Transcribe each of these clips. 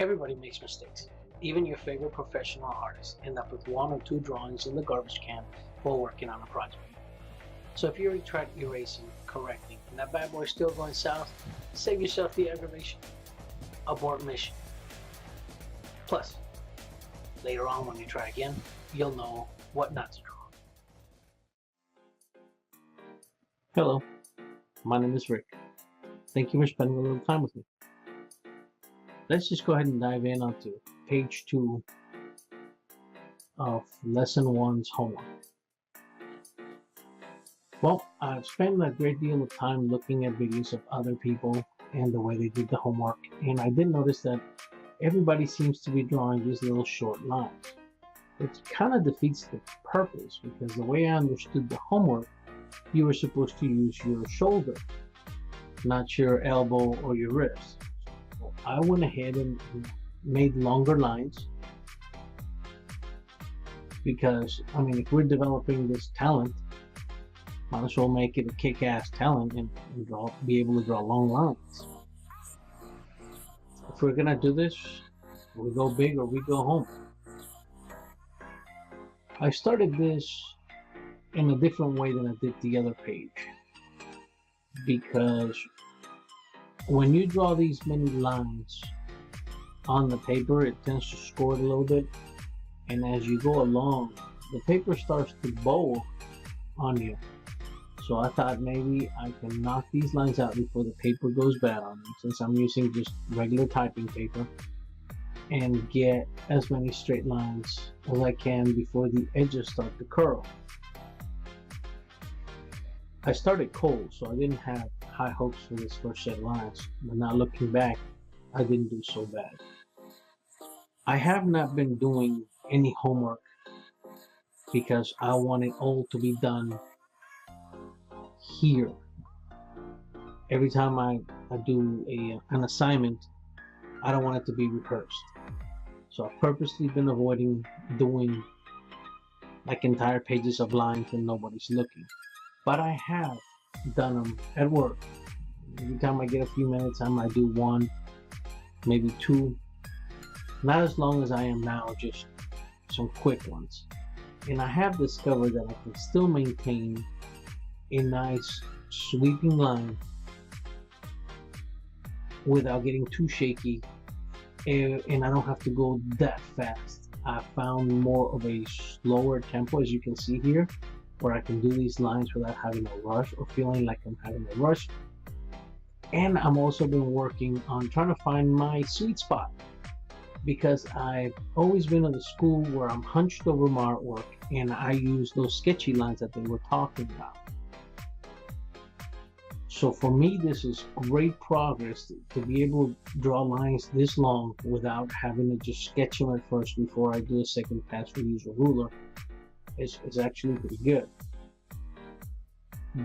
Everybody makes mistakes. Even your favorite professional artists end up with 1 or 2 drawings in the garbage can while working on a project. So if you already tried erasing, correcting, and that bad boy is still going south, save yourself the aggravation. Abort mission. Plus, later on when you try again, you'll know what not to draw. Hello, my name is Rick. Thank you for spending a little time with me. Let's just go ahead and dive in onto page 2 of lesson 1's homework. Well, I've spent a great deal of time looking at videos of other people and the way they did the homework, and I did notice that everybody seems to be drawing these little short lines. It kind of defeats the purpose, because the way I understood the homework, you were supposed to use your shoulder, not your elbow or your wrist. So I went ahead and made longer lines, because I mean, if we're developing this talent, might as well make it a kick-ass talent and be able to draw long lines. If we're gonna do this, we go big or we go home. I started this in a different way than I did the other page, because when you draw these many lines on the paper, it tends to score a little bit, and as you go along, the paper starts to bow on you. So I thought maybe I can knock these lines out before the paper goes bad on me, since I'm using just regular typing paper, and get as many straight lines as I can before the edges start to curl. I started cold, so I didn't have high hopes for this first set of lines, but now looking back, I didn't do so bad. I have not been doing any homework because I want it all to be done here. Every time I do an assignment, I don't want it to be rehearsed. So I've purposely been avoiding doing like entire pages of lines when nobody's looking. But I have done them at work. Every time I get a few minutes, I might do 1, maybe 2. Not as long as I am now, just some quick ones. And I have discovered that I can still maintain a nice sweeping line without getting too shaky, and I don't have to go that fast. I found more of a slower tempo, as you can see here, where I can do these lines without having a rush or feeling like I'm having a rush. And I'm also been working on trying to find my sweet spot, because I've always been in the school where I'm hunched over my artwork and I use those sketchy lines that they were talking about. So for me, this is great progress to be able to draw lines this long without having to just sketch them at first before I do a second pass or use a ruler. It's actually pretty good.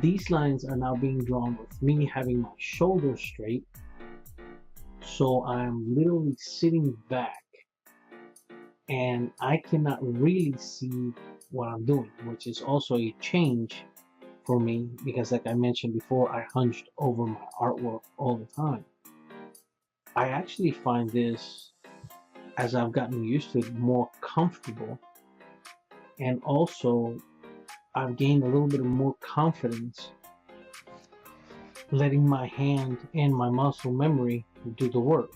These lines are now being drawn with me having my shoulders straight, so I'm literally sitting back and I cannot really see what I'm doing, which is also a change for me, because like I mentioned before, I hunched over my artwork all the time. I actually find this, as I've gotten used to it, more comfortable, and also I've gained a little bit of more confidence letting my hand and my muscle memory do the work.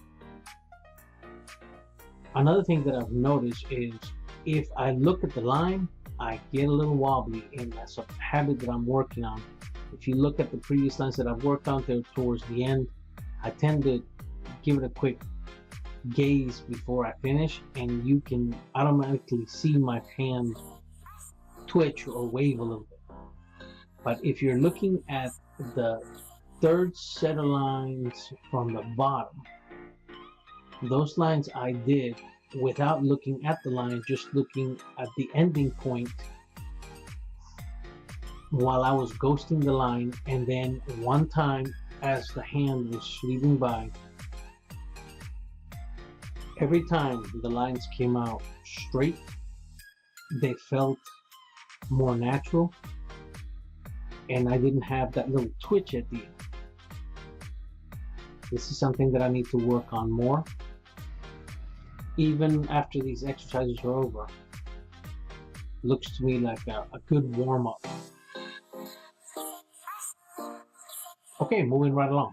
Another thing that I've noticed is if I look at the line, I get a little wobbly, and that's a habit that I'm working on. If you look at the previous lines that I've worked on there towards the end, I tend to give it a quick gaze before I finish, and you can automatically see my hand twitch or wave a little bit. But if you're looking at the third set of lines from the bottom, those lines I did without looking at the line, just looking at the ending point while I was ghosting the line. And then one time as the hand was sweeping by, every time the lines came out straight, they felt more natural, and I didn't have that little twitch at the end. This is something that I need to work on more. even after these exercises are over. Looks to me like a good warm-up. Okay, moving right along.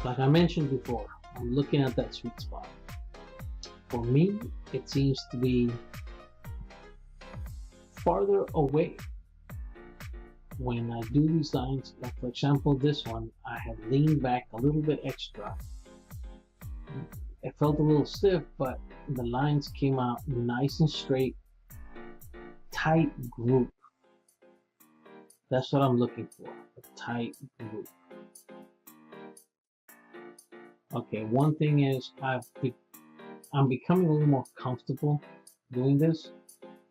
Like I mentioned before, I'm looking at that sweet spot. For me, it seems to be farther away when I do these lines. Like for example, this one, I had leaned back a little bit extra. It felt a little stiff, but the lines came out nice and straight, tight group. That's what I'm looking for, a tight group. Okay, one thing is I'm becoming a little more comfortable doing this,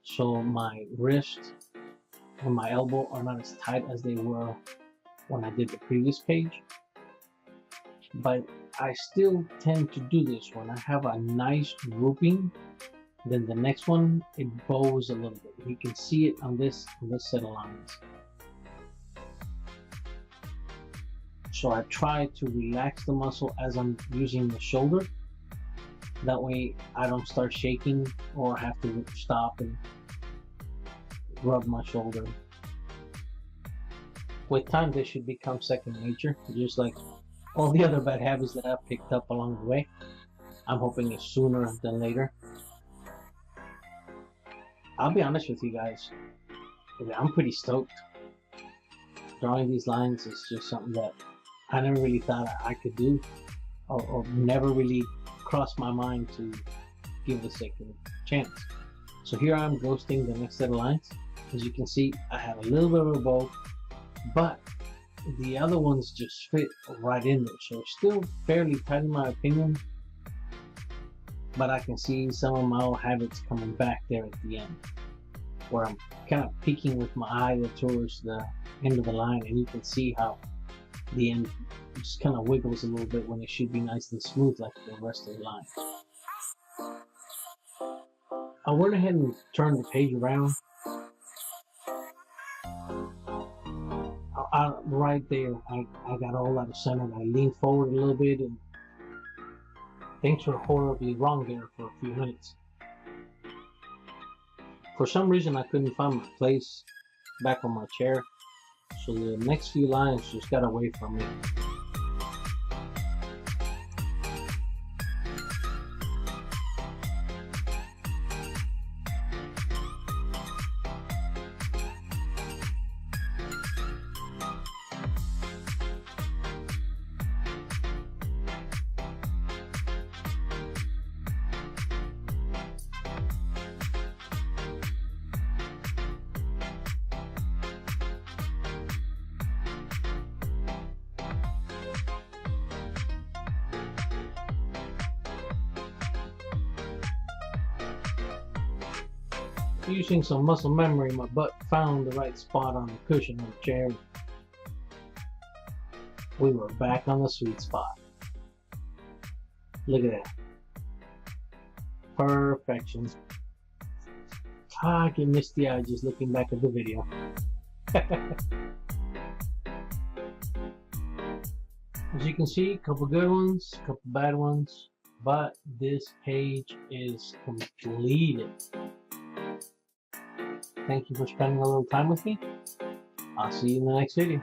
so my wrist and my elbow are not as tight as they were when I did the previous page. But I still tend to do this when I have a nice grouping. Then the next one, it bows a little bit. You can see it on this set of lines. So I try to relax the muscle as I'm using the shoulder. That way I don't start shaking or have to stop and rub my shoulder. With time, this should become second nature, just like all the other bad habits that I've picked up along the way. I'm hoping it's sooner than later. I'll be honest with you guys, I'm pretty stoked. Drawing these lines is just something that I never really thought I could do, or never really crossed my mind to give a second chance. So here I'm ghosting the next set of lines. As you can see, I have a little bit of a bow, but the other ones just fit right in there. So it's still fairly tight in my opinion, but I can see some of my old habits coming back there at the end, where I'm kind of peeking with my eye towards the end of the line, and you can see how the end just kind of wiggles a little bit when it should be nice and smooth like the rest of the line. I went ahead and turned the page around. Right there, I got all out of center. I leaned forward a little bit, and things were horribly wrong there for a few minutes. For some reason, I couldn't find my place back on my chair, so the next few lines just got away from me. Using some muscle memory, my butt found the right spot on the cushion of the chair. We were back on the sweet spot. Look at that. Perfection. I get misty eyed just looking back at the video. As you can see, a couple good ones, a couple bad ones, but this page is completed. Thank you for spending a little time with me. I'll see you in the next video.